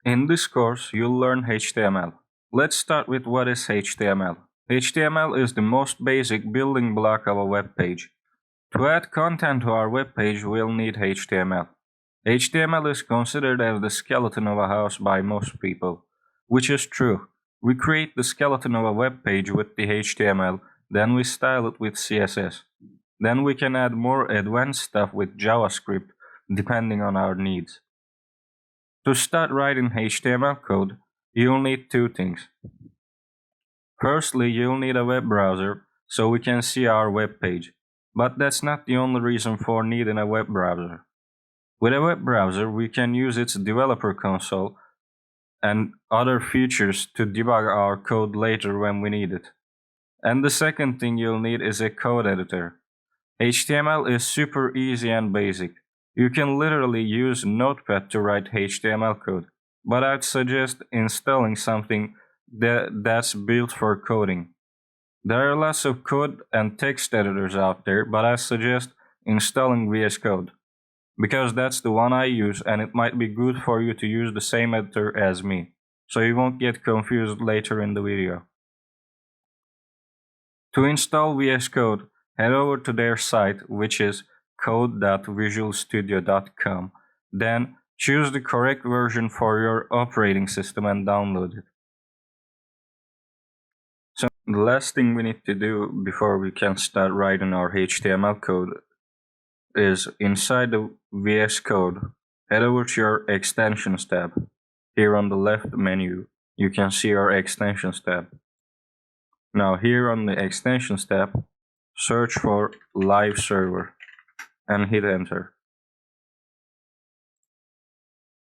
In this course, you'll learn HTML. Let's start with what is HTML. HTML is the most basic building block of a web page. To add content to our web page, we'll need HTML. HTML is considered as the skeleton of a house by most people, which is true. We create the skeleton of a web page with the HTML, then we style it with CSS. Then we can add more advanced stuff with JavaScript, depending on our needs. To start writing HTML code, you'll need two things. Firstly, you'll need a web browser so we can see our web page. But that's not the only reason for needing a web browser. With a web browser, we can use its developer console and other features to debug our code later when we need it. And the second thing you'll need is a code editor. HTML is super easy and basic. You can literally use Notepad to write HTML code, but I'd suggest installing something that's built for coding. There are lots of code and text editors out there, but I suggest installing VS Code because that's the one I use and it might be good for you to use the same editor as me, so you won't get confused later in the video. To install VS Code, head over to their site, which is code.visualstudio.com. Then choose the correct version for your operating system and download it. So the last thing we need to do before we can start writing our HTML code is inside the VS Code, head over to your Extensions tab. Here on the left menu, you can see our Extensions tab. Now here on the Extensions tab, search for Live Server and hit enter.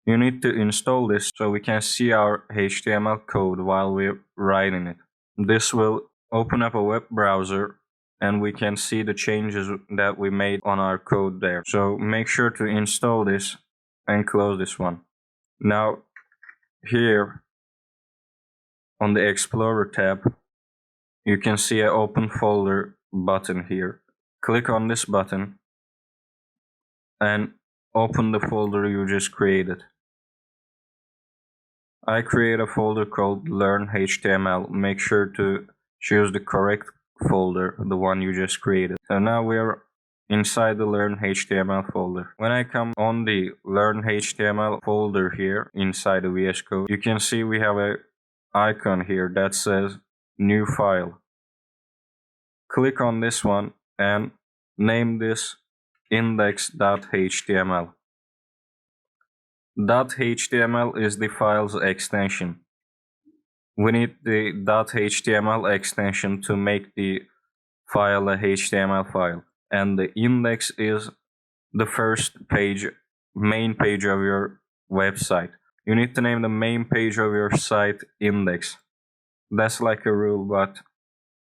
You need to install this so we can see our HTML code while we're writing it. This will open up a web browser and we can see the changes that we made on our code there. So make sure to install this and close this one. Now here on the Explorer tab, you can see an open folder button here. Click on this button and open the folder you just created. I create a folder called Learn HTML. Make sure to choose the correct folder, the one you just created. So now we're inside the Learn HTML folder. When I come on the Learn HTML folder here inside the VS Code, you can see we have a icon here that says New File. Click on this one and name this index.html. .html is the file's extension. We need the .html extension to make the file a HTML file, and the index is the first page, main page of your website. You need to name the main page of your site index. That's like a rule, but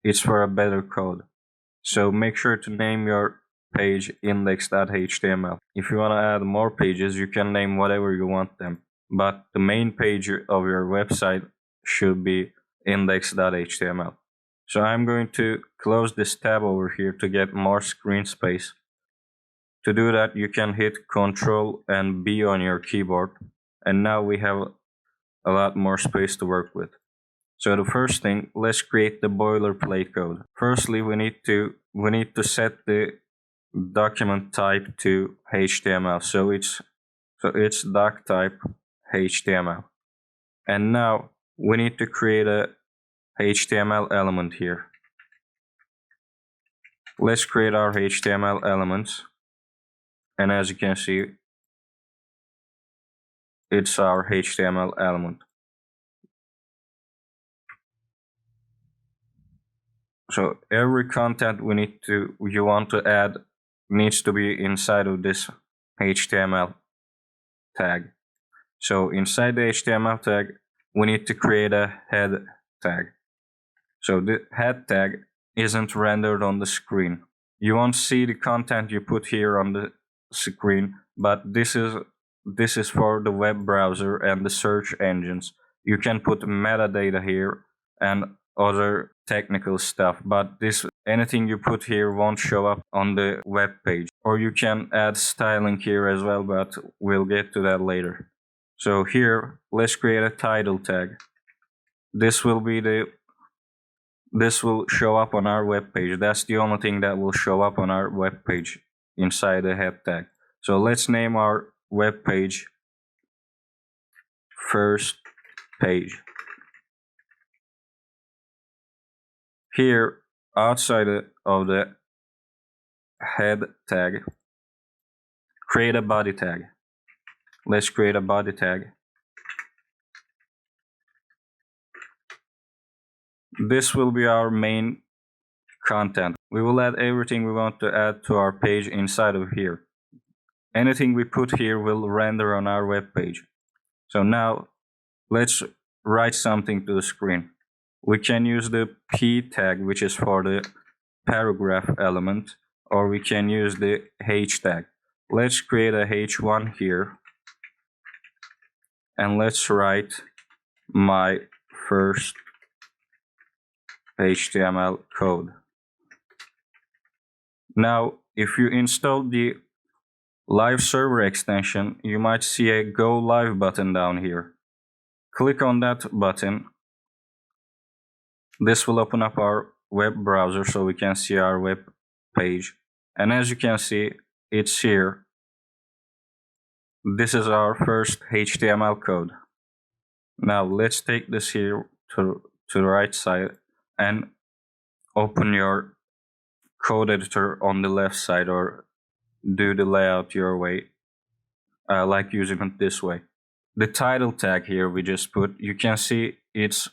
it's for a better code. So make sure to name your page index.html. If you want to add more pages, you can name whatever you want them, but the main page of your website should be index.html. So I'm going to close this tab over here to get more screen space. To do that, you can hit Ctrl and B on your keyboard, and now we have a lot more space to work with. So the first thing, let's create the boilerplate code. Firstly, we need to set the document type to HTML. So it's doc type HTML. And now we need to create a HTML element here. Let's create our HTML elements. And as you can see, it's our HTML element. So every content you want to add needs to be inside of this HTML tag. So inside the HTML tag, we need to create a head tag. So the head tag isn't rendered on the screen. You won't see the content you put here on the screen, but this is for the web browser and the search engines. You can put metadata here and other technical stuff, but anything you put here won't show up on the web page. Or you can add styling here as well, but we'll get to that later. So here, let's create a title tag. This will show up on our web page. That's the only thing that will show up on our web page inside the head tag. So let's name our web page first page. Here, outside of the head tag, create a body tag. Let's create a body tag. This will be our main content. We will add everything we want to add to our page inside of here. Anything we put here will render on our web page. So now let's write something to the screen. We can use the P tag, which is for the paragraph element, or we can use the H tag. Let's create a H1 here, and let's write my first HTML code. Now, if you install the Live Server extension, you might see a Go Live button down here. Click on that button. This will open up our web browser so we can see our web page. And as you can see, it's here. This is our first HTML code. Now let's take this here to the right side and open your code editor on the left side, or do the layout your way. I like using it this way. The title tag here we just put, you can see it's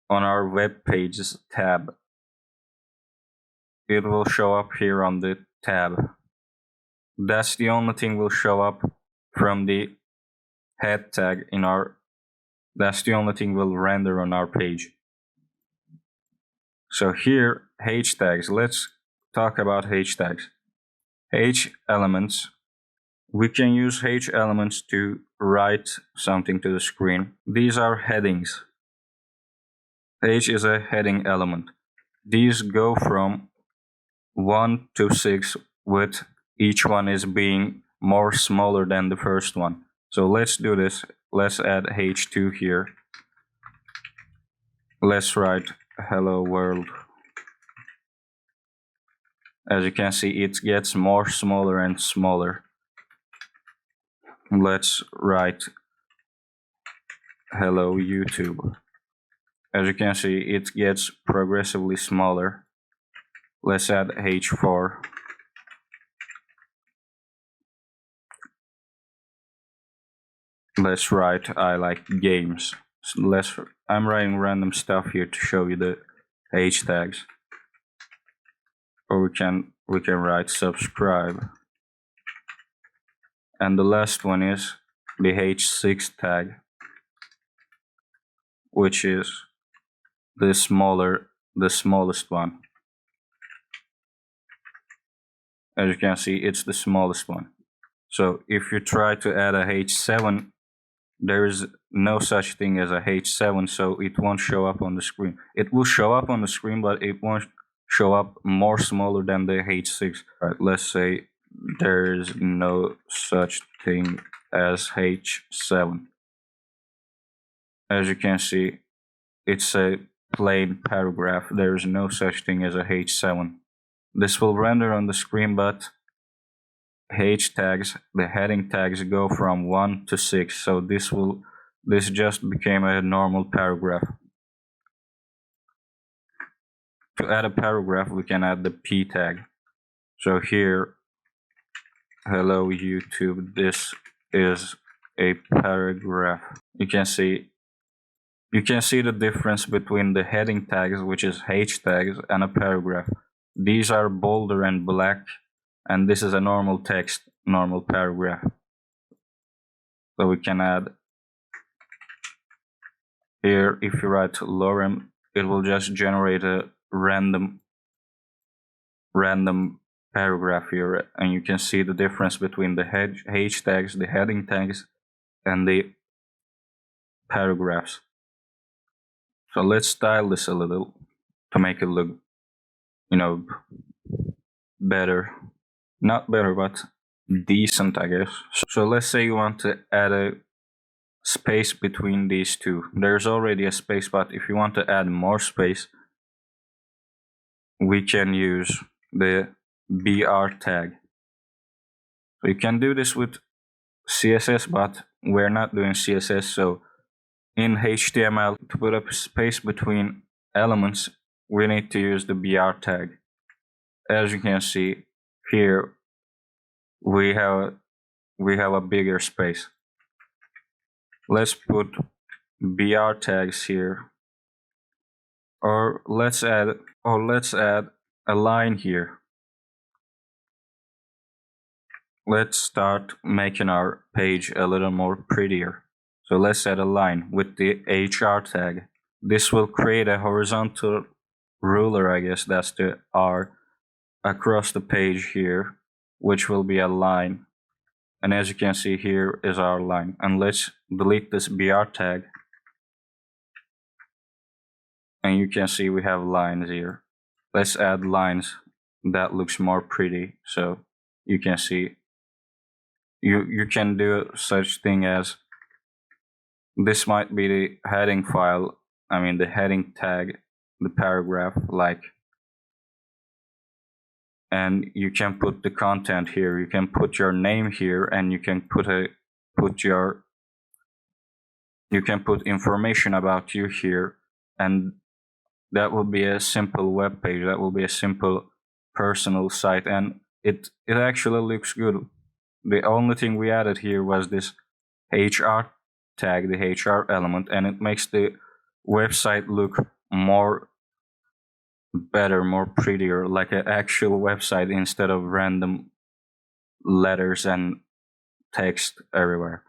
on our web pages tab. It will show up here on the tab. That's the only thing will show up from the head tag in our, that's the only thing will render on our page. So here, H tags, let's talk about H tags. H elements, we can use H elements to write something to the screen. These are headings. H is a heading element. These go from 1 to 6, with each one is being more smaller than the first one. So let's do this. Let's add H2 here. Let's write hello world. As you can see, it gets more smaller and smaller. Let's write hello YouTube. As you can see, it gets progressively smaller. Let's add H4. Let's write I like games. So I'm writing random stuff here to show you the H tags. Or we can write subscribe. And the last one is the H6 tag, which is the smallest one. As you can see, it's the smallest one. So if you try to add a H7, there is no such thing as a H7, so it won't show up on the screen. It will show up on the screen, but it won't show up more smaller than the H6. Right, let's say there's no such thing as H7. As you can see, it's a plain paragraph. There is no such thing as a H7. This will render on the screen, but H tags, the heading tags, go from 1 to 6. So this just became a normal paragraph. To add a paragraph, we can add the P tag. So here, hello YouTube, this is a paragraph. You can see the difference between the heading tags, which is H tags, and a paragraph. These are bolder and black, and this is a normal text, normal paragraph. So we can add here, if you write lorem, it will just generate a random paragraph here, and you can see the difference between the H tags, the heading tags, and the paragraphs. So let's style this a little to make it look, better. Not better, but decent, I guess. So let's say you want to add a space between these two. There's already a space, but if you want to add more space, we can use the BR tag. So you can do this with CSS, but we're not doing CSS. So in HTML, to put a space between elements, we need to use the BR tag. As you can see here, we have a bigger space. Let's put BR tags here, or let's add a line here. Let's start making our page a little more prettier. So let's add a line with the HR tag. This will create a horizontal ruler, I guess that's the R, across the page here, which will be a line. And as you can see, here is our line. And let's delete this BR tag. And you can see we have lines here. Let's add lines that looks more pretty. So you can see you can do such thing as, this might be the heading file, the heading tag, the paragraph, like, and you can put the content here. You can put your name here, and you can put information about you here, and that will be a simple web page. That will be a simple personal site, and it actually looks good. The only thing we added here was this HR tag, the HR element, and it makes the website look more better, more prettier, like an actual website instead of random letters and text everywhere.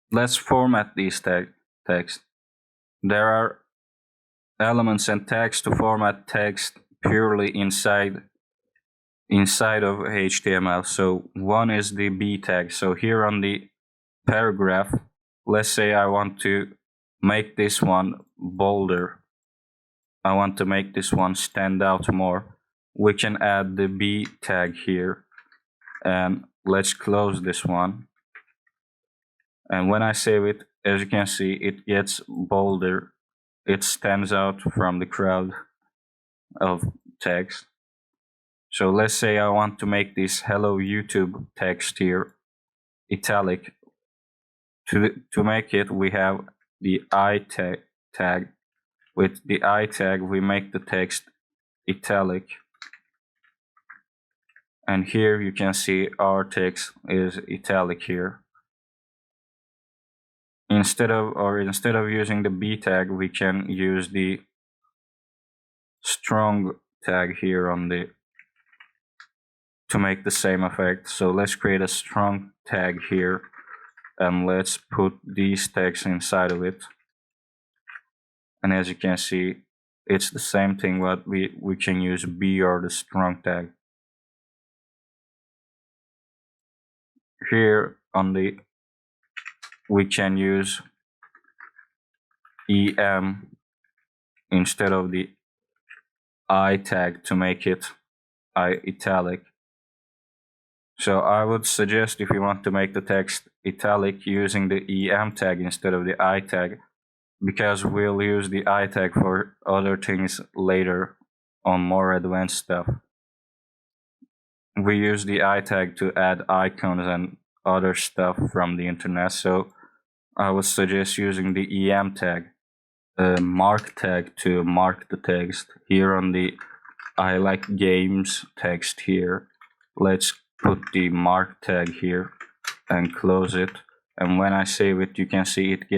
Let's format these text. There are elements and tags to format text purely inside of HTML. So one is the B tag. So here on the paragraph, let's say I want to make this one bolder. I want to make this one stand out more. We can add the B tag here, and let's close this one. And when I save it, as you can see, it gets bolder. It stands out from the crowd of text. So let's say I want to make this hello YouTube text here italic. To make it, we have the I tag. With the I tag, we make the text italic. And here you can see our text is italic here. Instead of using the B tag, we can use the strong tag here to make the same effect. So let's create a strong tag here, and let's put these tags inside of it. And as you can see, it's the same thing, but we can use B or the strong tag. Here we can use EM instead of the I tag to make it italic. So I would suggest, if you want to make the text italic, using the EM tag instead of the I tag, because we'll use the I tag for other things later on, more advanced stuff. We use the I tag to add icons and other stuff from the internet, so I would suggest using the EM tag, mark tag, to mark the text. Here on the I like games text here, let's put the mark tag here and close it. And when I save it, you can see it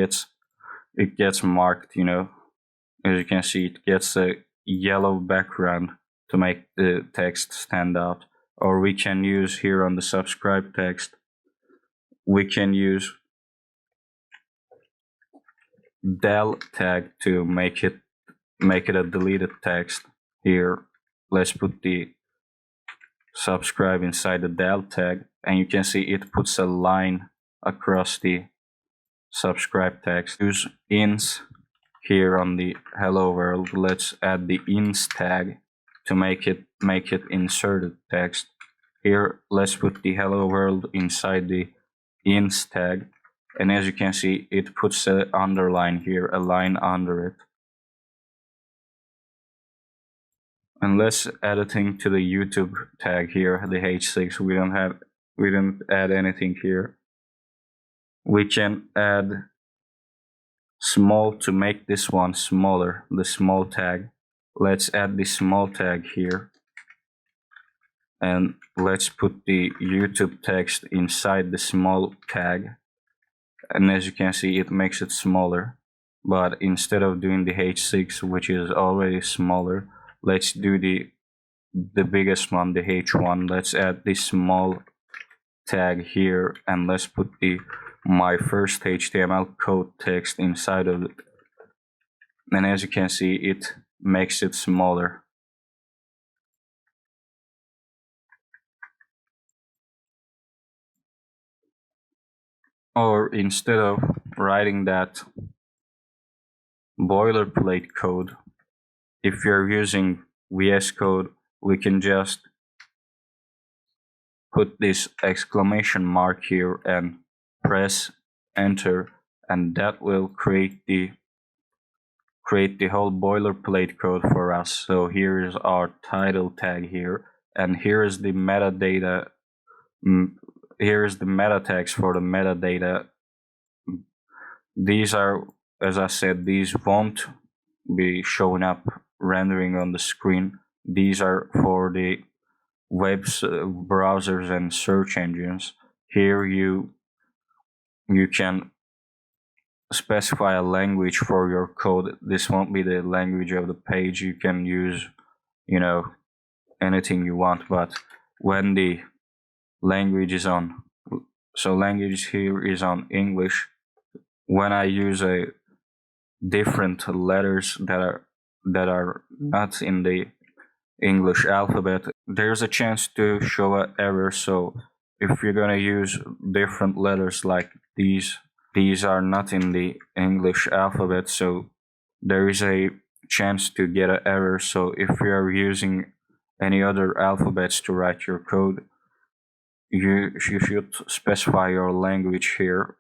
gets marked, As you can see, it gets a yellow background to make the text stand out. Or we can use here on the subscribe text, we can use del tag to make it a deleted text here. Let's put the subscribe inside the del tag, and you can see it puts a line across the subscribe text. Use ins here on the hello world. Let's add the ins tag to make it inserted text. Here, let's put the hello world inside the ins tag, And as you can see, it puts an underline here, a line under it. And let's add a thing to the YouTube tag here, the H6. We didn't add anything here. We can add small to make this one smaller, the small tag. Let's add the small tag here. And let's put the YouTube text inside the small tag. And as you can see, it makes it smaller. But instead of doing the H6, which is already smaller, let's do the biggest one, the H1. Let's add this small tag here, and let's put the my first HTML code text inside of it. And as you can see, it makes it smaller. Or instead of writing that boilerplate code, if you're using VS Code, we can just put this exclamation mark here and press enter, and that will create the whole boilerplate code for us. So here is our title tag here, and here is the metadata. Here is the meta tags for the metadata. These are, as I said, these won't be showing up rendering on the screen. These are for the browsers and search engines. Here you can specify a language for your code. This won't be the language of the page. You can use, anything you want, but when the language is on, so language here is on English, when I use a different letters that are not in the English alphabet, there's a chance to show an error. So if you're gonna use different letters like these are not in the English alphabet, so there is a chance to get an error. So if you are using any other alphabets to write your code, you should specify your language here.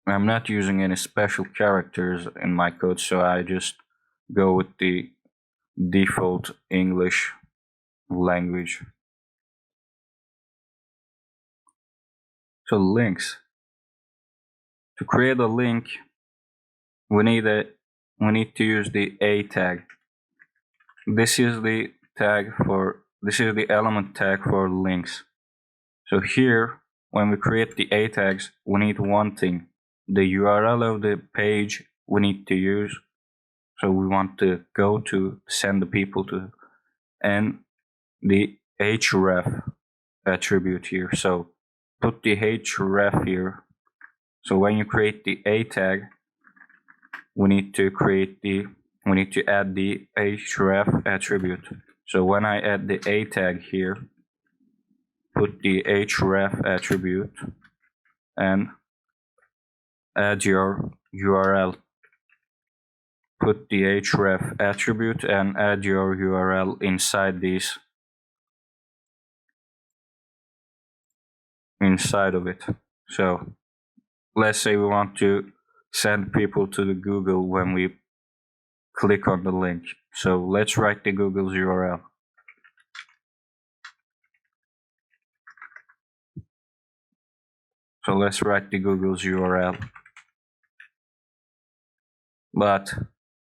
I'm not using any special characters in my code, so I just go with the default English language. So links. To create a link, we need to use the A tag. This is the element tag for links. So here, when we create the A tags, we need one thing: the URL of the page we need to use. So we want to go to send the people to, and the href attribute here. So put the href here. So when you create the A tag, we need to add the href attribute. So when I add the A tag here, put the href attribute and add your URL. Put the href attribute and add your URL inside of it. So let's say we want to send people to the Google when we click on the link. So let's write the Google's URL. So let's write the Google's URL. But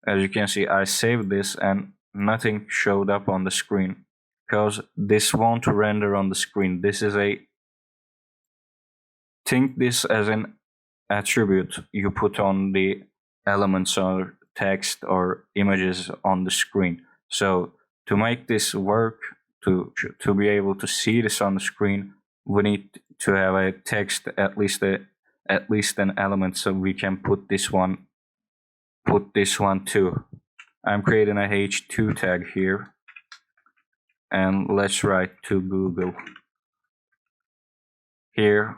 as you can see, I saved this and nothing showed up on the screen because this won't render on the screen. Think this as an attribute you put on the elements or text or images on the screen. So to make this work, to be able to see this on the screen, we need to have a text, at least an element, so we can put this one too. I'm creating a h2 tag here, and let's write to Google. Here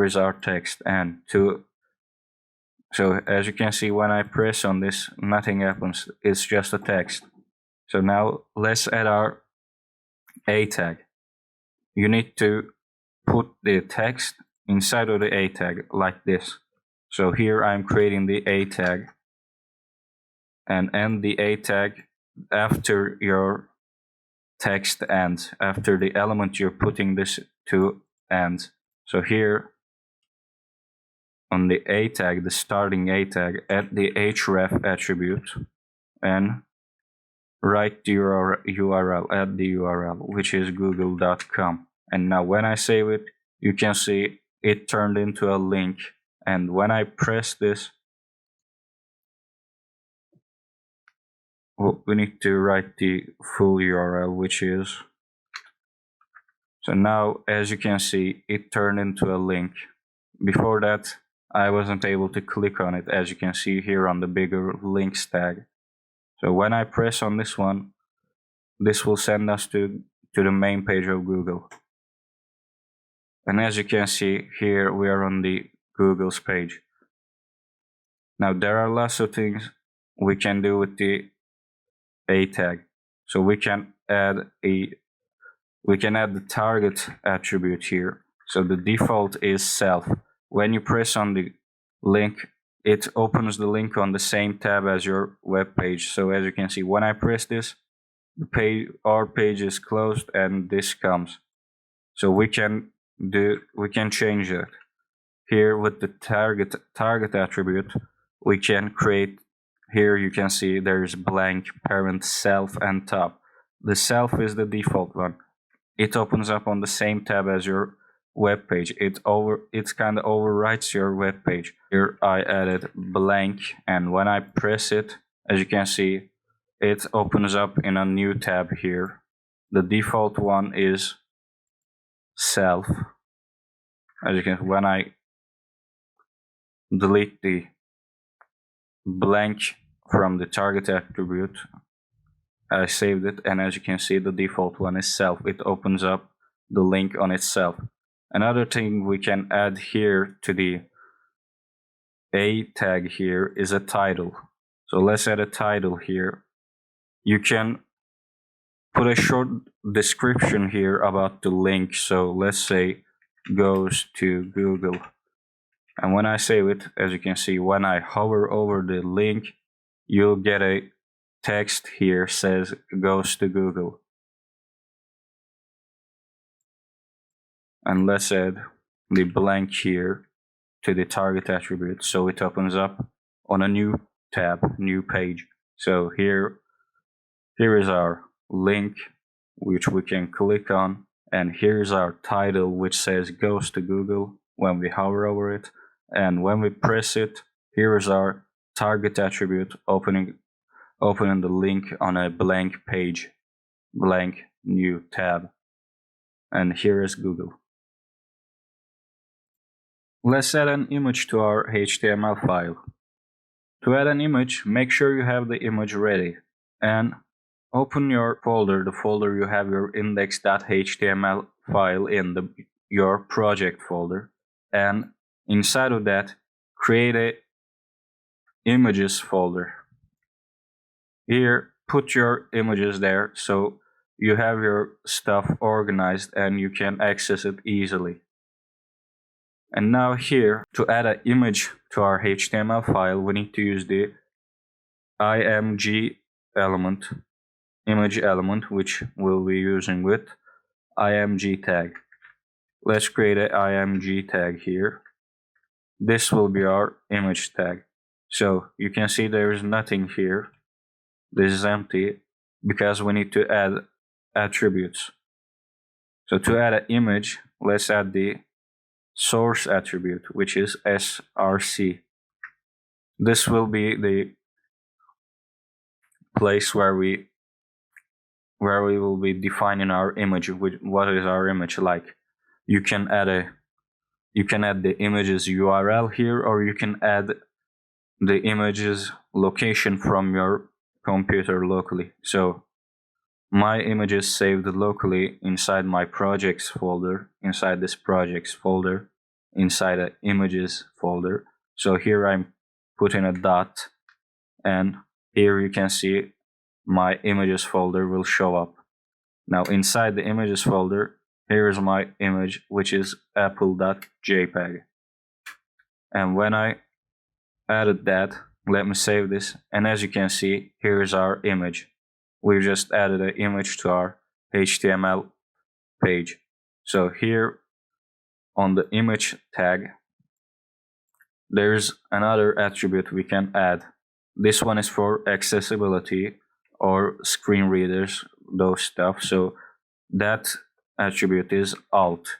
is our text, and so as you can see, when I press on this, nothing happens. It's just a text. So now let's add our A tag. You need to put the text inside of the A tag like this. So here I'm creating the A tag and end the A tag after your text ends, after the element you're putting this to ends. So here on the A tag, the starting A tag, add the href attribute and write the URL, add the URL, which is google.com. And now when I save it, you can see it turned into a link. And when I press this, we need to write the full URL, which is, so now as you can see, it turned into a link. Before that, I wasn't able to click on it, as you can see here on the bigger links tag. So when I press on this one, this will send us to the main page of Google. And as you can see here, we are on the Google's page. Now there are lots of things we can do with the A tag. So we can add the target attribute here. So the default is self. When you press on the link, it opens the link on the same tab as your web page. So as you can see, when I press this, our page is closed and this comes. So we can change it. Here with the target attribute, we can create, here you can see there's blank, parent, self, and top. The self is the default one. It opens up on the same tab as your web page. It kind of overwrites your web page. Here I added blank, and when I press it, as you can see, it opens up in a new tab here. The default one is self. As you can, when I delete the blank from the target attribute, I saved it, and as you can see, the default one is self. It opens up the link on itself. Another thing we can add here to the A tag here is a title. So let's add a title here. You can put a short description here about the link. So let's say goes to Google. And when I save it, as you can see, when I hover over the link, you'll get a text here says goes to Google. And let's add the blank here to the target attribute, so it opens up on a new tab, new page. So here is our link, which we can click on, and here's our title, which says goes to Google when we hover over it. And when we press it, here is our target attribute opening the link on a blank page, blank new tab. And here is Google. Let's add an image to our HTML file. To add an image, make sure you have the image ready and open your folder, the folder you have your index.html file in, your project folder, and inside of that, create a images folder. Here, put your images there so you have your stuff organized and you can access it easily. And now here, to add an image to our HTML file, we need to use the img element, image element, which we'll be using with img tag. Let's create an img tag here. This will be our image tag. So you can see there is nothing here. This is empty because we need to add attributes. So to add an image, let's add the source attribute, which is src. This will be the place where we will be defining our image. What is our image like? You can add the image's URL here, or you can add the image's location from your computer locally. So my image is saved locally inside my projects folder, inside this projects folder, inside the images folder. So here I'm putting a dot, and here you can see my images folder will show up. Now inside the images folder, here's my image, which is apple.jpg. And when I added that, let me save this, and as you can see, here's our image. We just added an image to our HTML page. So here on the image tag, there's another attribute we can add. This one is for accessibility or screen readers, those stuff. So that attribute is alt.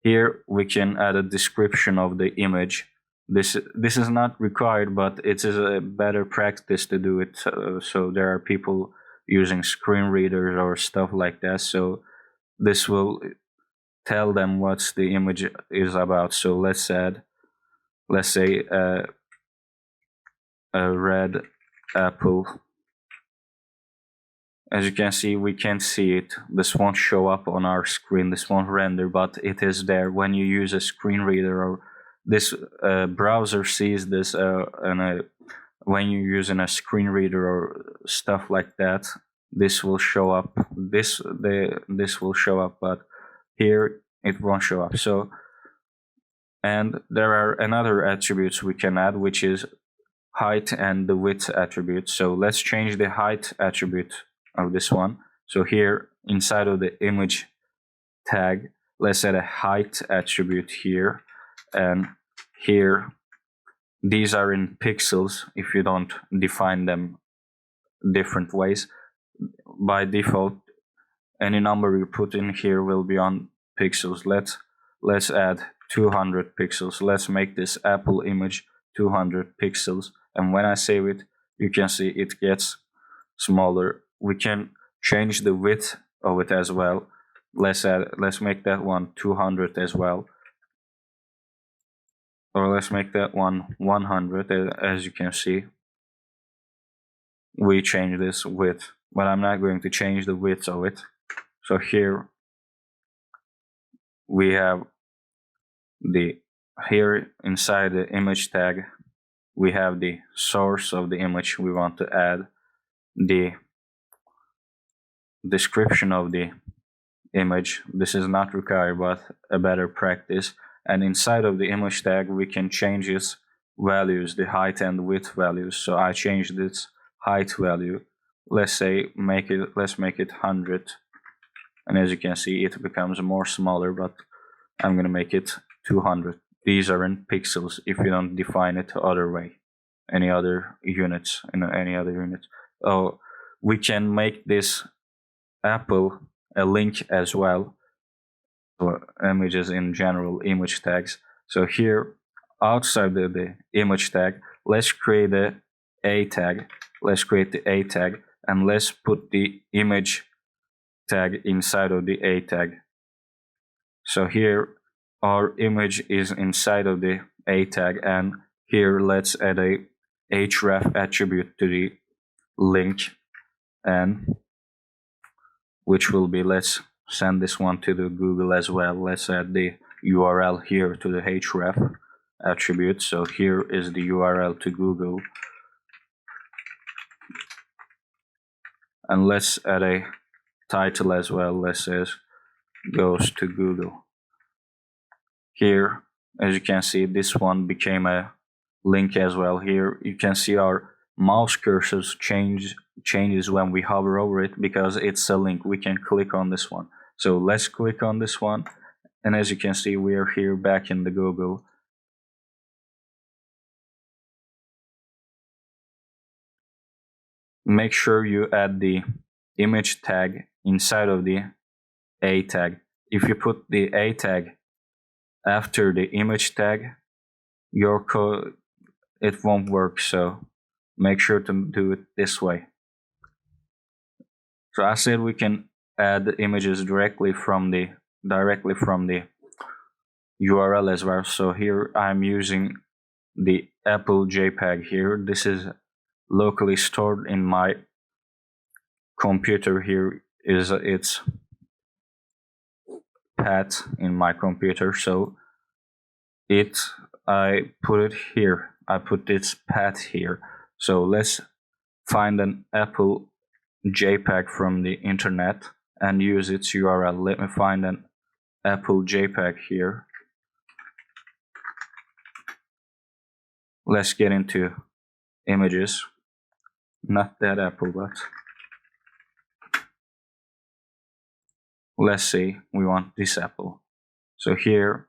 Here we can add a description of the image. This is not required, but it is a better practice to do it. So there are people using screen readers or stuff like that. So this will tell them what the image is about. So let's say a red apple. As you can see, we can't see it. This won't show up on our screen. This won't render, but it is there when you use a screen reader, or this browser sees this, and when you're using a screen reader or stuff like that, this will show up. This will show up, but here it won't show up. So, and there are another attributes we can add, which is height and the width attribute. So let's change the height attribute of this one. So here inside of the image tag, let's add a height attribute here, and here these are in pixels if you don't define them different ways. By default, any number you put in here will be on pixels. Let's add 200 pixels. Let's make this Apple image 200 pixels, and when I save it, you can see it gets smaller. We can change the width of it as well. Let's make that one 200 as well, or let's make that one 100. As you can see, we change this width, but I'm not going to change the width of it. So here we have here inside the image tag, we have the source of the image we want to add, the description of the image. This is not required, but a better practice. And inside of the image tag, we can change its values, the height and width values. So I changed this height value. Let's make it 100. And as you can see, it becomes more smaller, but I'm gonna make it 200. These are in pixels if you don't define it other way, any other units. Oh, we can make this Apple a link as well, for images in general, image tags. So here outside the image tag, let's create a tag. Let's create the a tag, and let's put the image tag inside of the a tag. So here our image is inside of the a tag, and here let's add a href attribute to the link, and which will be, let's send this one to the Google as well. Let's add the URL here to the href attribute. So here is the URL to Google, and let's add a title as well. Let's say goes to Google. Here, as you can see, this one became a link as well. Here you can see our mouse cursors changes when we hover over it, because it's a link. We can click on this one. So let's click on this one, and as you can see, we are here back in the Google. Make sure you add the image tag inside of the a tag. If you put the a tag after the image tag, your code, it won't work. So make sure to do it this way. So I said we can add images directly from the URL as well. So here I'm using the Apple JPEG here. This is locally stored in my computer. Here is its path in my computer. So I put it here. I put its path here. So let's find an Apple JPEG from the internet and use its URL. Let me find an Apple JPEG here. Let's get into images. Not that Apple, but let's say we want this Apple. So here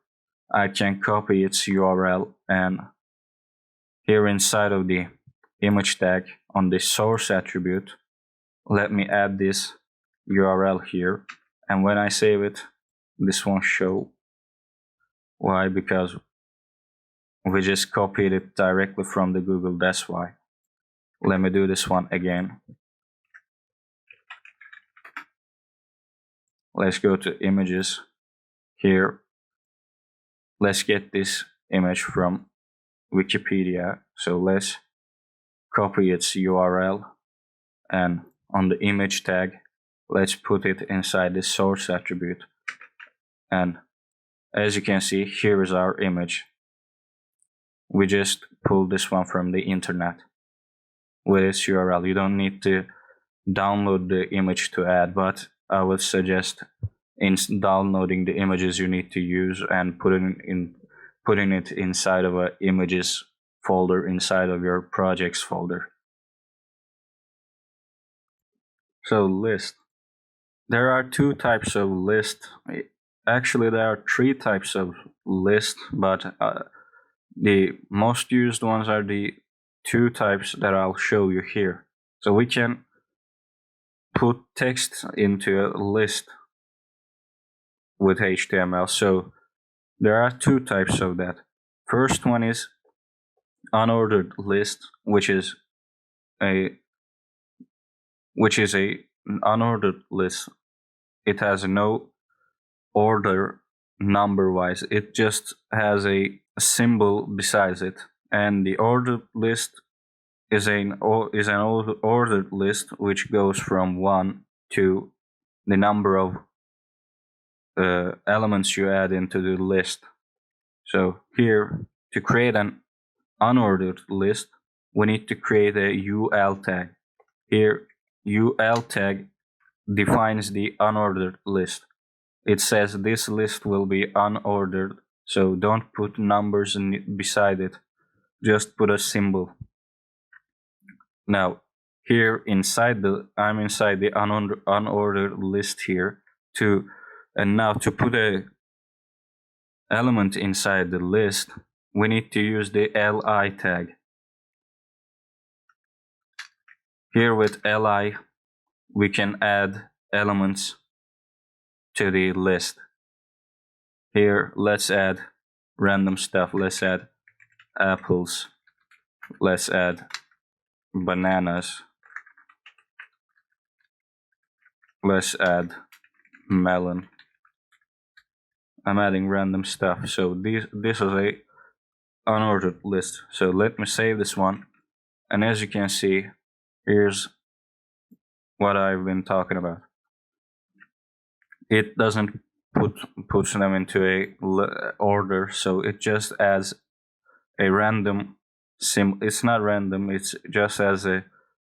I can copy its URL, and here inside of the image tag on the source attribute, let me add this URL here. And when I save it, this won't show. Why? Because we just copied it directly from the Google, that's why. Let me do this one again. Let's go to images here. Let's get this image from Wikipedia. So let's copy its URL, and on the image tag, let's put it inside the source attribute. And as you can see, here is our image. We just pulled this one from the internet with its URL. You don't need to download the image to add, but I would suggest in downloading the images you need to use and putting it inside of a images folder inside of your projects folder. So list. There are two types of list. Actually, there are three types of list, but the most used ones are the two types that I'll show you here. So we can put text into a list with HTML. So there are two types of that. First one is unordered list, which is an unordered list. It has no order number wise. It just has a symbol besides it. And the ordered list is an ordered list which goes from 1 to the number of elements you add into the list. So here, to create an unordered list, we need to create a UL tag. Here, UL tag defines the unordered list. It says this list will be unordered, so don't put numbers beside it. Just put a symbol. Now, here inside I'm inside the unordered list here and now to put a element inside the list, we need to use the li tag. Here with li, we can add elements to the list. Here, let's add random stuff. Let's add apples. Let's add bananas. Let's add melon. I'm adding random stuff. So this is a unordered list. So let me save this one. And as you can see, here's what I've been talking about. It doesn't puts them into a order, so it just adds a random symbol. It's not random, it's just as a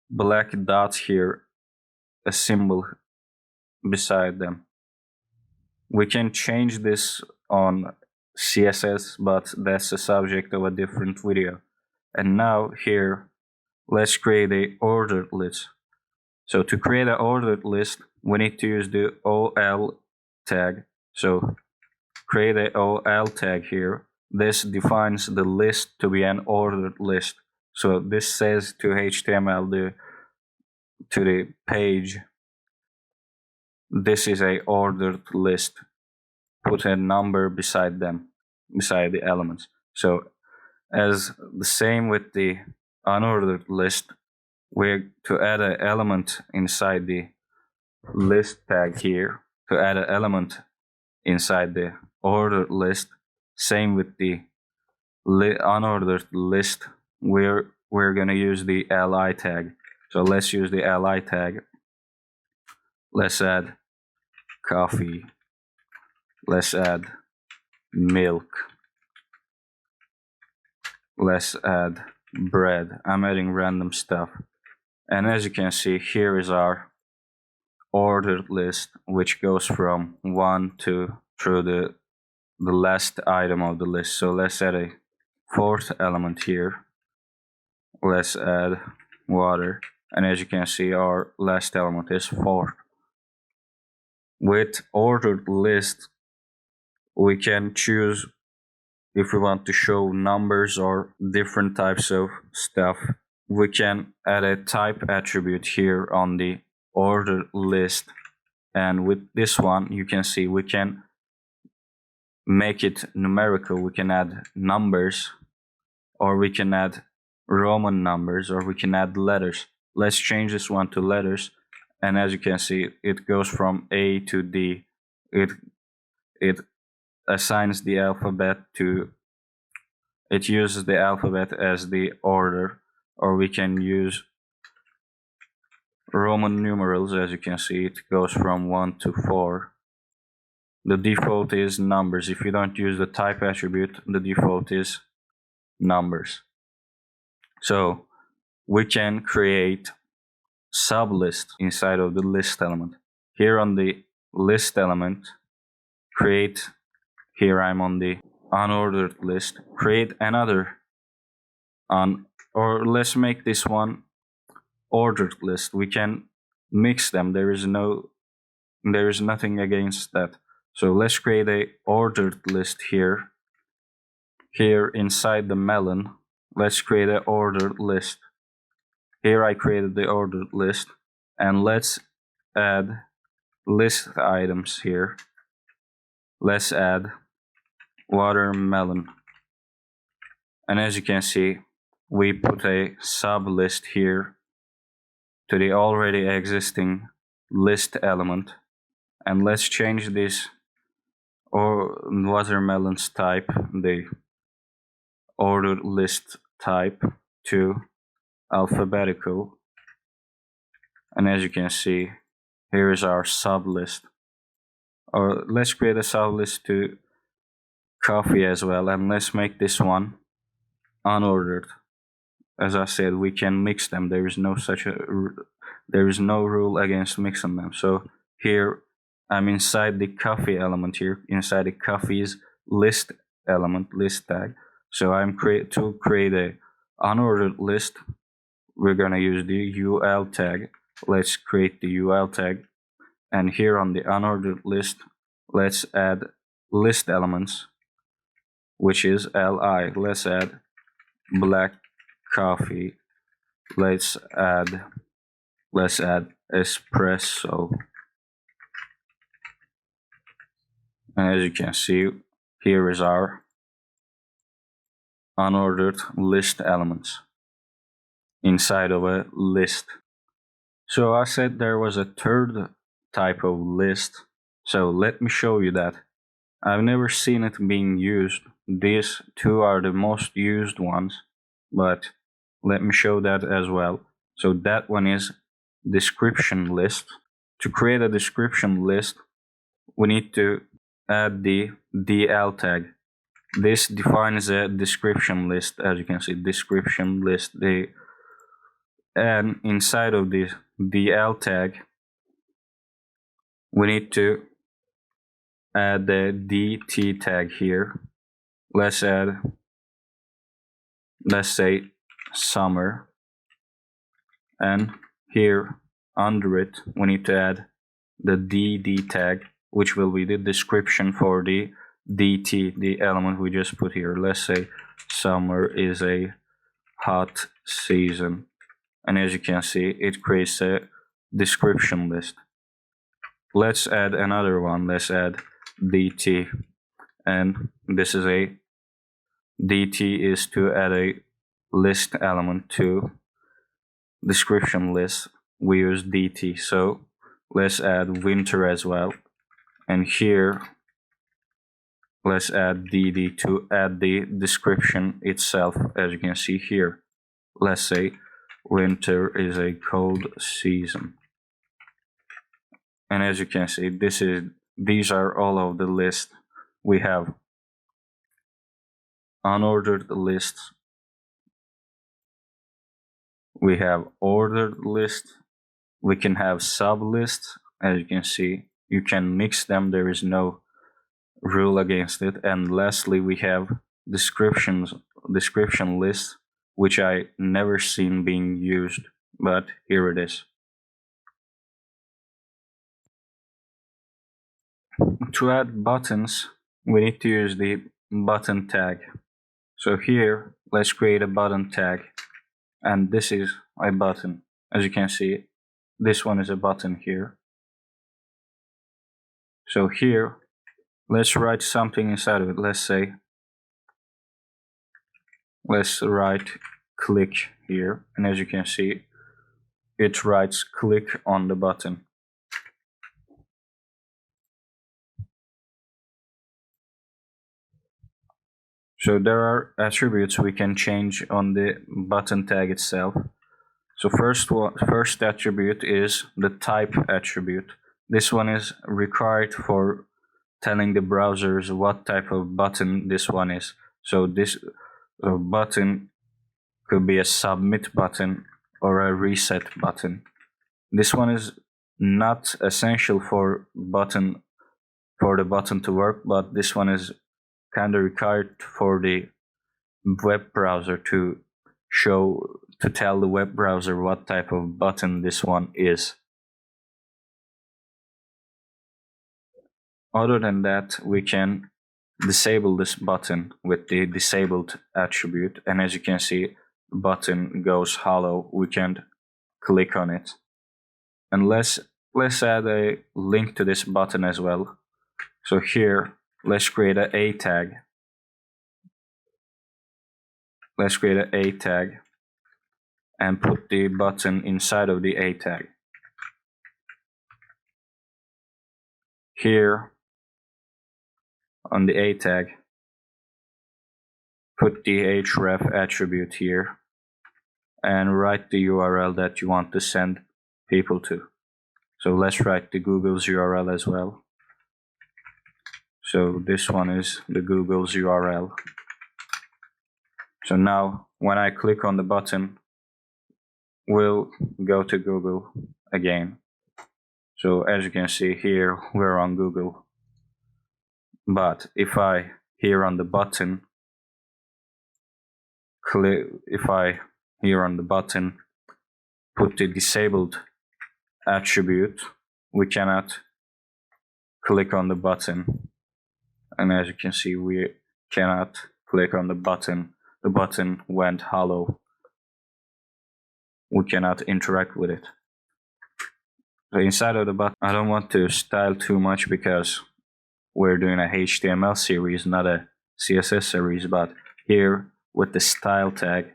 black dot here, a symbol beside them. We can change this on CSS, but that's the subject of a different video. And now here, let's create a ordered list. So to create an ordered list, we need to use the OL tag. So create a OL tag here. This defines the list to be an ordered list. So this says to HTML to the page, this is a ordered list. Put a number beside them, beside the elements. So as the same with the unordered list, we're to add an element inside the list tag here. To add an element inside the ordered list, same with the unordered list, we're going to use the li tag. So let's use the li tag. Let's add coffee. Let's add milk. Let's add bread. I'm adding random stuff. And as you can see, here is our ordered list, which goes from 1 to through the last item of the list. So let's add a fourth element here. Let's add water, and as you can see, our last element is 4. With ordered list, we can choose if we want to show numbers or different types of stuff. We can add a type attribute here on the ordered list, and with this one you can see we can make it numerical. We can add numbers, or we can add Roman numbers, or we can add letters. Let's change this one to letters, and as you can see, it goes from A to D. It assigns the alphabet to, it uses the alphabet as the order, or we can use Roman numerals. As you can see, it goes from 1 to 4. The default is numbers. If you don't use the type attribute, the default is numbers. So we can create sublist inside of the list element. Here on the list element, create, here I'm on the unordered list, create another or let's make this one ordered list. We can mix them. There is nothing against that. So let's create a ordered list here. Here inside the melon, let's create an ordered list. Here I created the ordered list, and let's add list items here. Let's add watermelon. And as you can see, we put a sub list here to the already existing list element. And let's change this or watermelon's type, the ordered list type, to alphabetical. And as you can see, here is our sub list. Or let's create a sub list to coffee as well, and let's make this one unordered. As I said, we can mix them. There is no rule against mixing them. So here I'm inside the coffee element here, inside the coffee's list element, list tag. So I'm to create a unordered list, we're gonna use the UL tag. Let's create the UL tag, and here on the unordered list, let's add list elements, which is LI. Let's add black coffee. Let's add espresso. And as you can see, here is our unordered list elements inside of a list. So I said there was a third type of list. So let me show you that. I've never seen it being used. These two are the most used ones, but let me show that as well. So that one is description list. To create a description list, we need to add the DL tag. This defines a description list. As you can see, description list. And inside of the DL tag, we need to add the DT tag here. Let's say summer, and here under it we need to add the DD tag, which will be the description for the DT, the element we just put here. Let's say summer is a hot season, and as you can see, it creates a description list. Let's add another one. Let's add DT, and this is a DT is to add a list element to description list. We use DT, so let's add winter as well, and here let's add DD to add the description itself. As you can see here, let's say winter is a cold season, and as you can see, these are all of the lists. We have unordered lists, we have ordered lists, we can have sub lists. As you can see, you can mix them. There is no rule against it. And lastly, we have description list, which I never seen being used, but here it is. To add buttons, we need to use the button tag. So here, let's create a button tag, and this is a button. As you can see, this one is a button here. So here, let's write something inside of it. Let's write click here, and as you can see, it writes click on the button. So there are attributes we can change on the button tag itself. So first attribute is the type attribute. This one is required for telling the browsers what type of button this one is. So this button could be a submit button or a reset button. This one is not essential for the button to work, but this one is kind of required for the web browser to tell the web browser what type of button this one is. Other than that, we can disable this button with the disabled attribute, and as you can see, the button goes hollow. We can't click on it. And let's add a link to this button as well. So here, let's create an A tag. Let's create an A tag and put the button inside of the A tag. Here on the A tag, put the href attribute here and write the URL that you want to send people to. So let's write the Google's URL as well. So this one is the Google's URL. So now when I click on the button, we'll go to Google again. So as you can see here, we're on Google. But if I here on the button, put the disabled attribute, we cannot click on the button. And as you can see, we cannot click on the button. The button went hollow. We cannot interact with it. So inside of the button, I don't want to style too much because we're doing a HTML series, not a CSS series, but here with the style tag,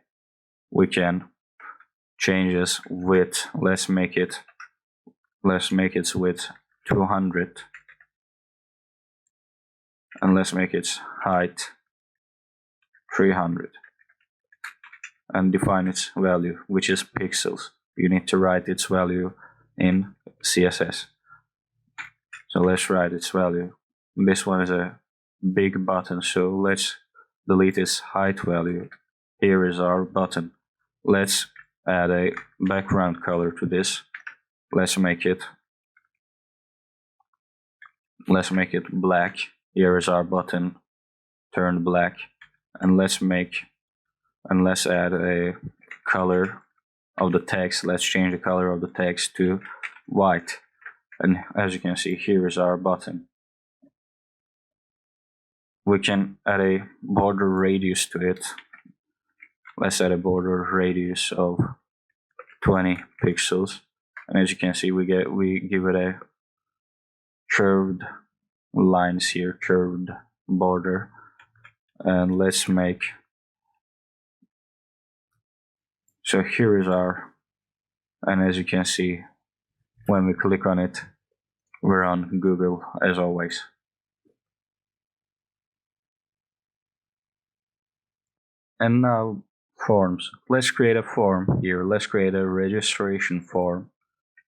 we can change this width. Let's make it width 200, and let's make its height 300, and define its value, which is pixels. You need to write its value in CSS. So let's write its value. This one is a big button, so let's delete its height value. Here is our button. Let's add a background color to this. Let's make it black. Here is our button turned black, and let's add a color of the text. Let's change the color of the text to white, and as you can see, here is our button. We can add a border radius to it. Let's add a border radius of 20 pixels, and as you can see, we give it a curved lines here, curved border, and let's make. So here is our, and as you can see, when we click on it, we're on Google as always. And now forms. Let's create a form here. Let's create a registration form.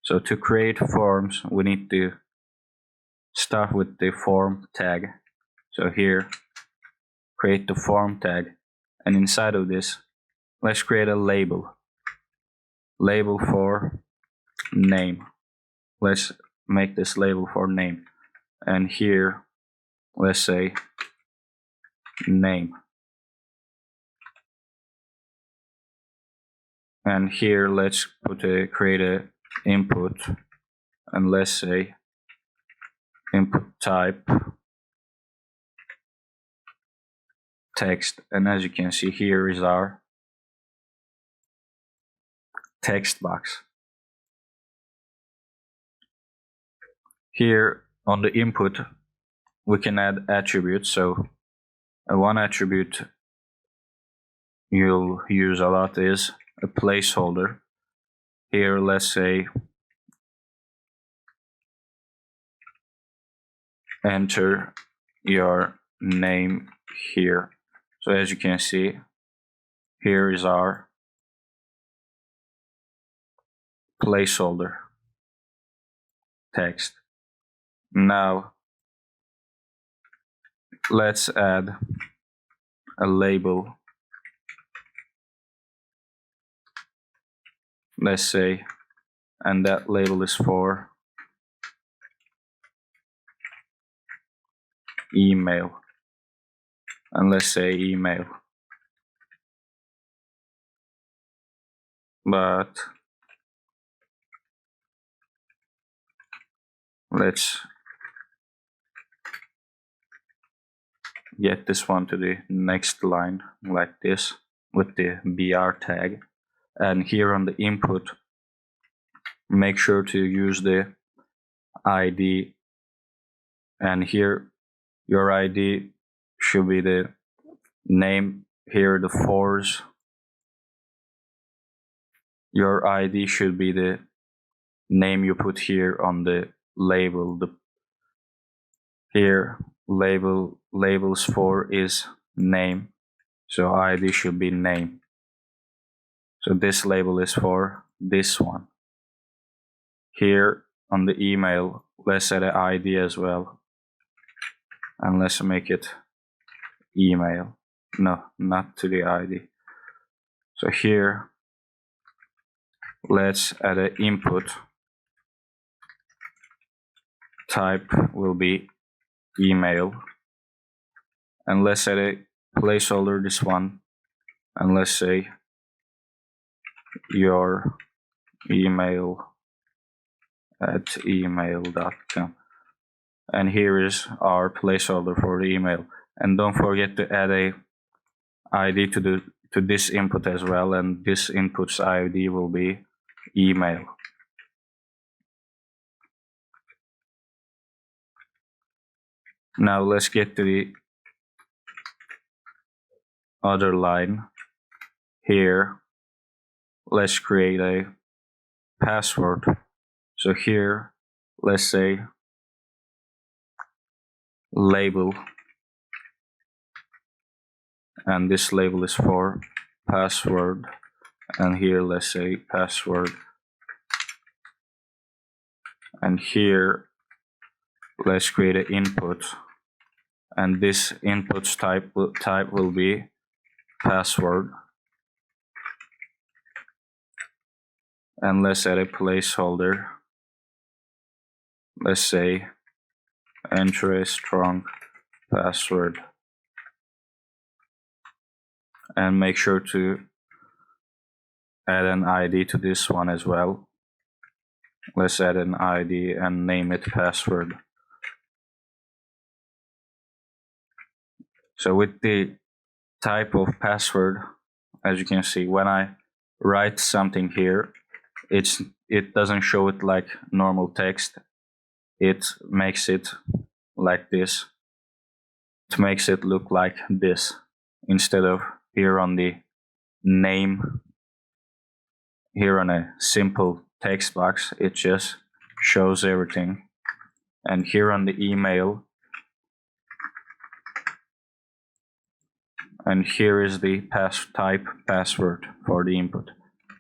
So to create forms, we need to start with the form tag. So here, create the form tag, and inside of this, let's create a label for name. Let's make this label for name, and here let's say name. And here let's create a input, and let's say input type text. And as you can see, here is our text box. Here on the input we can add attributes. So one attribute you'll use a lot is a placeholder. Here let's say enter your name here. So as you can see, here is our placeholder text. Now let's add a label. Let's say, and that label is for email, and let's say email. But let's get this one to the next line like this with the BR tag. And here on the input, make sure to use the ID, and here your ID should be the name. Here the fours, your ID should be the name you put here on the label. Here labels for is name, so ID should be name. So this label is for this one. Here on the email, let's set an ID as well, and let's make it email. No, not to the ID. So here let's add an input type will be email, and let's set a placeholder, this one, and let's say your email at email.com. And here is our placeholder for the email. And don't forget to add a ID to this input as well, and this input's ID will be email. Now let's get to the other line. Here let's create a password. So here let's say label, and this label is for password, and here let's say password, and here let's create an input, and this input's type will be password, and let's add a placeholder. Let's say enter a strong password, and make sure to add an ID to this one as well. Let's add an ID and name it password. So with the type of password, as you can see, when I write something here, it doesn't show it like normal text. It makes it like this. It makes it look like this, instead of here on the name, here on a simple text box, it just shows everything. And here on the email, and here is the type password for the input.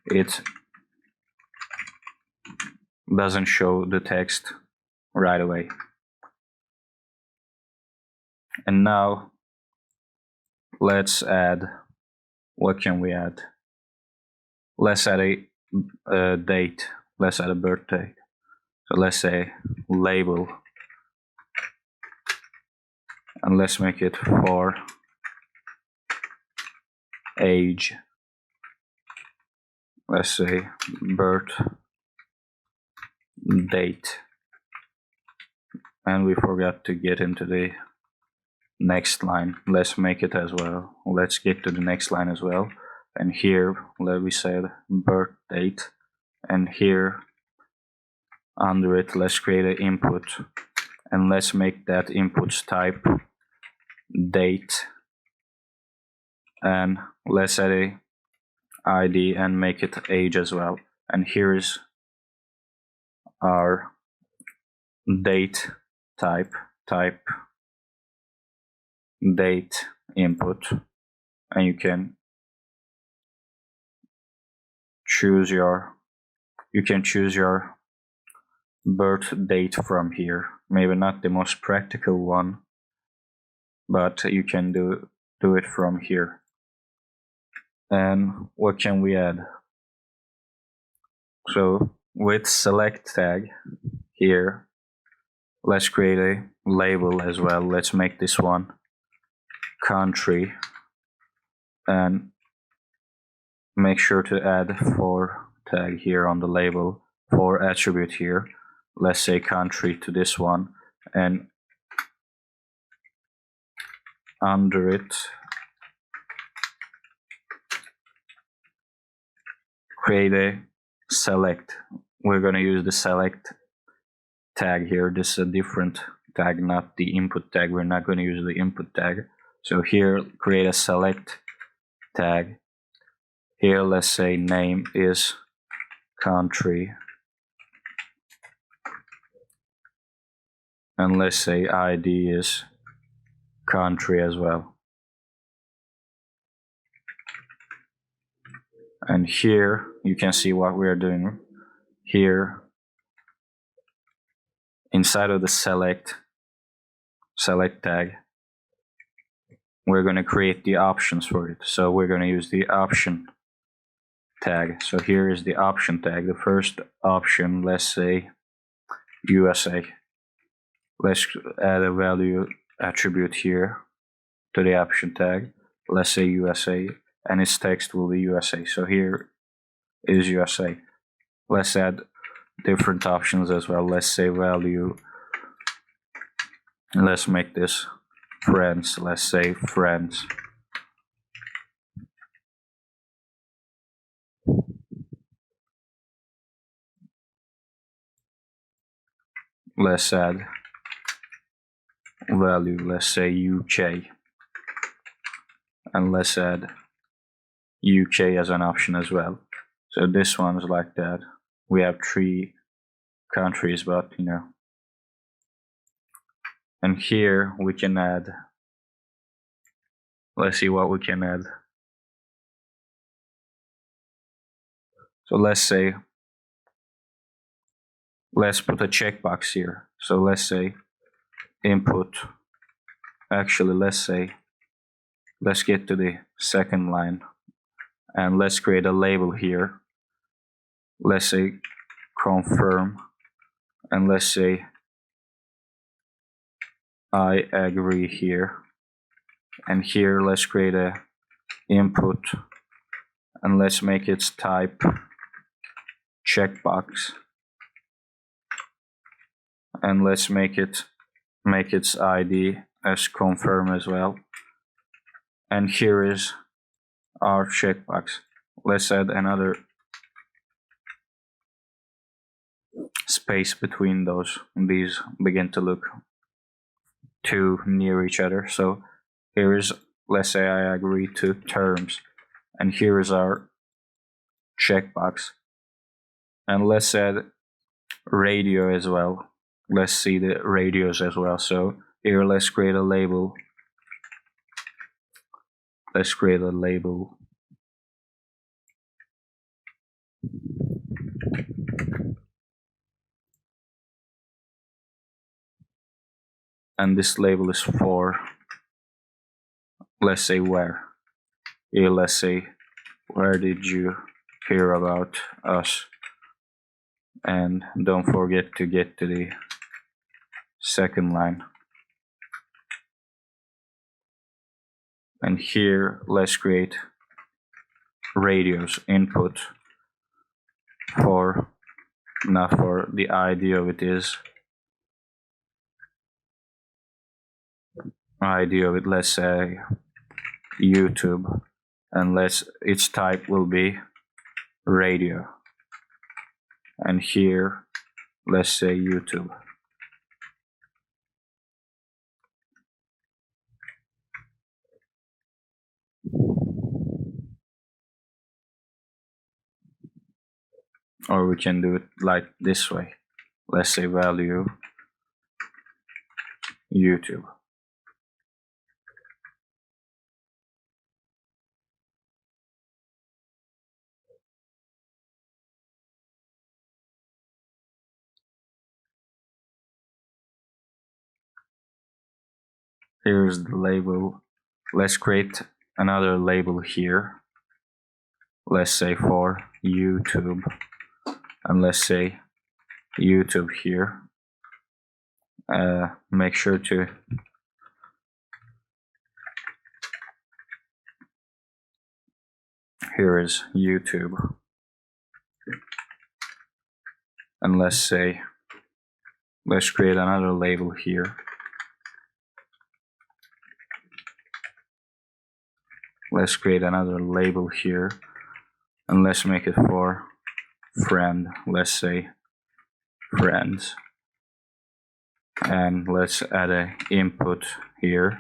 It doesn't show the text right away. And now let's add, what can we add? Let's add a date. Let's add a birthday. So let's say label and let's make it for age. Let's say birth date, and we forgot to get into the next line. Let's make it as well. Let's get to the next line as well, and here we said birth date, and here under it let's create an input, and let's make that input's type date, and let's add a ID and make it age as well. And here's our date type date input, and you can choose your birth date from here. Maybe not the most practical one, but you can do it from here. And what can we add? So with select tag here, let's create a label as well. Let's make this one country, and make sure to add for tag here on the label, for attribute here. Let's say country to this one, and under it create a select. We're going to use the select tag here. This is a different tag, not the input tag. We're not going to use the input tag. So here create a select tag. Here let's say name is country, and let's say ID is country as well. And here you can see what we're doing. Here inside of the select tag, we're going to create the options for it. So we're going to use the option tag. So here is the option tag. The first option, let's say USA. Let's add a value attribute here to the option tag. Let's say USA, and its text will be USA. So here is USA. Let's add different options as well. Let's say value, let's make this friends. Let's say friends. Let's add value, let's say UK, and let's add UK as an option as well. So this one's like that. We have 3 countries, but you know. And here we can add, let's see what we can add. So let's put a checkbox here. So let's say input, actually let's get to the second line, and let's create a label here. Let's say confirm, and let's say I agree here. And here let's create a input, and let's make its type checkbox, and let's make its ID as confirm as well. And here is our checkbox. Let's add another space between those. These begin to look too near each other. So here is, let's say I agree to terms, and here is our checkbox. And let's add radio as well. Let's see the radios as well. So here let's create a label. Let's create a label. And this label is for, let's say where. Here let's say, where did you hear about us? And don't forget to get to the second line. and here let's create radios input for, not for, the ID of it is ID of it, let's say YouTube, and its type will be radio, and here let's say YouTube. Or we can do it like this way. Let's say value YouTube. Here's the label. Let's create another label here. Let's say for YouTube, and let's say YouTube here. Make sure to here is YouTube, and let's create another label here. Let's create another label here, and let's make it for friend. Let's say friends, and let's add an input here.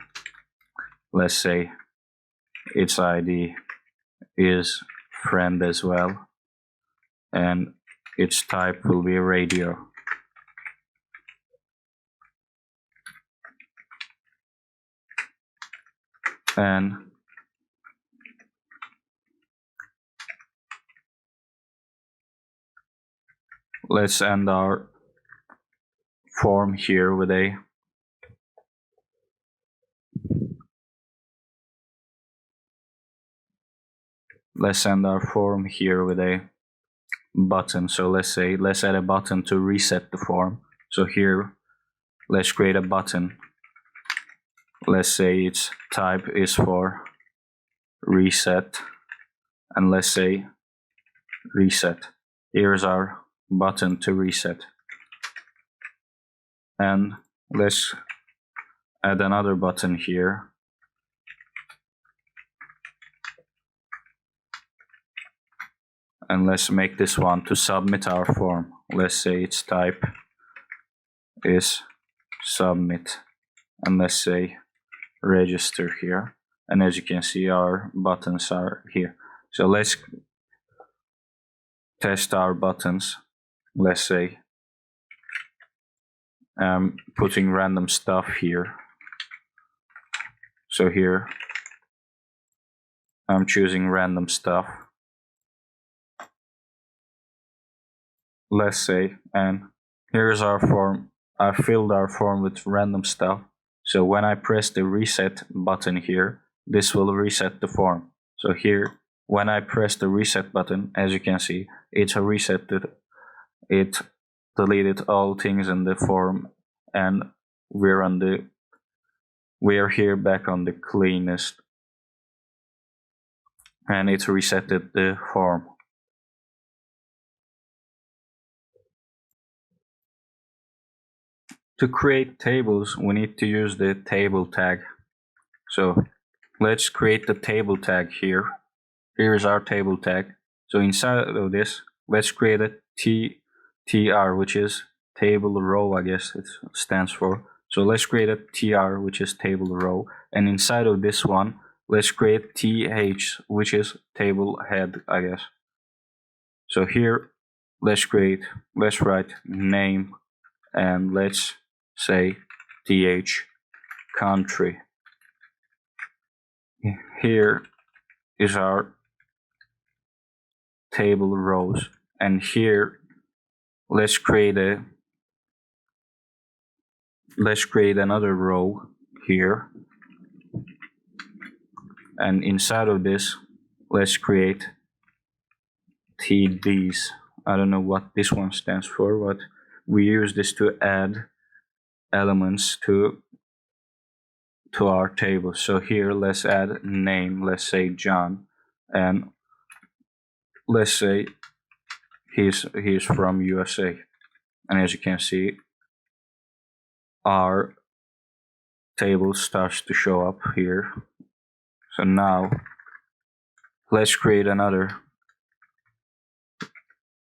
Let's say its ID is friend as well, and its type will be radio. And let's end our form here with a button. So let's add a button to reset the form. So here let's create a button. Let's say its type is for reset, and let's say reset. Here's our button to reset, and let's add another button here. And let's make this one to submit our form. Let's say its type is submit, and let's say register here. And as you can see, our buttons are here. So let's test our buttons. Let's say I'm putting random stuff here. So here I'm choosing random stuff. Let's say, and here's our form. I filled our form with random stuff. So when I press the reset button here, this will reset the form. So here, when I press the reset button, as you can see, it deleted all things in the form, and we're here back on the cleanest, and it resetted the form. To create tables, we need to use the table tag. So let's create the table tag here. Here's our table tag. So inside of this, let's create a TR, which is table row, I guess it stands for. So let's create a TR, which is table row. And inside of this one, let's create TH, which is table head, I guess. So here, let's write name, and let's say TH country. Here is our table rows, and here let's create another row here, and inside of this let's create TDs. I don't know what this one stands for, but we use this to add elements to to our table. So here let's add name, let's say John, and let's say he's from USA. And as you can see, our table starts to show up here. So now let's create another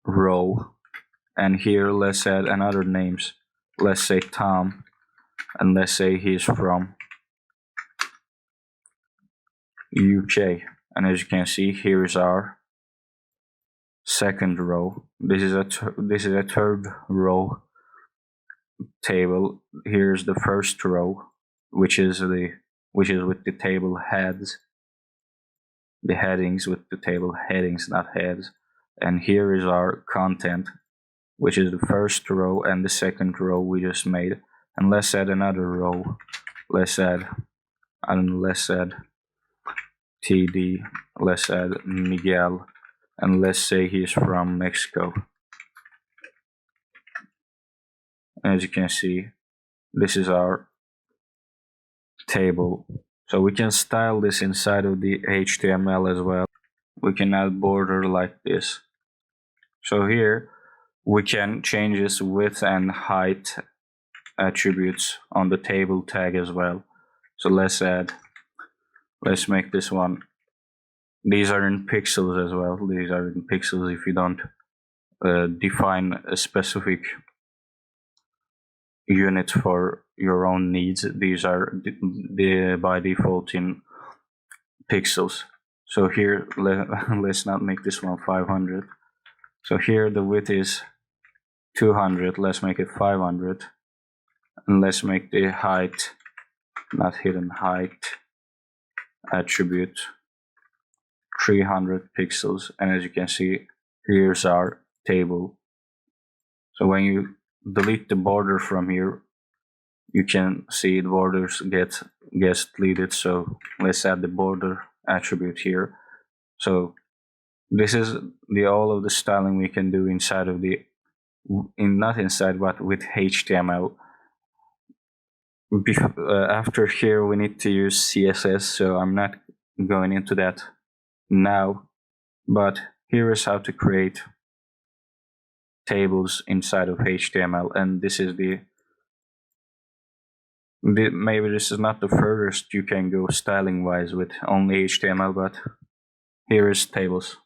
row, and here let's add another names. Let's say Tom, and let's say he's from UK. And as you can see, here is our second row. This is a third row table. Here's the first row, which is with the table heads, the headings with the table headings, not heads. And here is our content, which is the first row and the second row we just made. And let's add another row. Let's add TD, let's add Miguel, and let's say he's from Mexico. As you can see, this is our table. So we can style this inside of the HTML as well. We can add border like this. So here we can change this width and height attributes on the table tag as well. So let's make this one. These are in pixels as well. These are in pixels if you don't define a specific unit for your own needs. These are by default in pixels. So here, let's not make this one 500. So here the width is 200. Let's make it 500. And let's make the height, not hidden height, attribute 300 pixels. And as you can see, here's our table. So when you delete the border from here, you can see the borders gets deleted. So let's add the border attribute here. So this is all of the styling we can do inside of not inside, but with HTML. After here we need to use CSS, so I'm not going into that now, but here is how to create tables inside of HTML. And this is maybe this is not the furthest you can go styling wise with only HTML, but here is tables.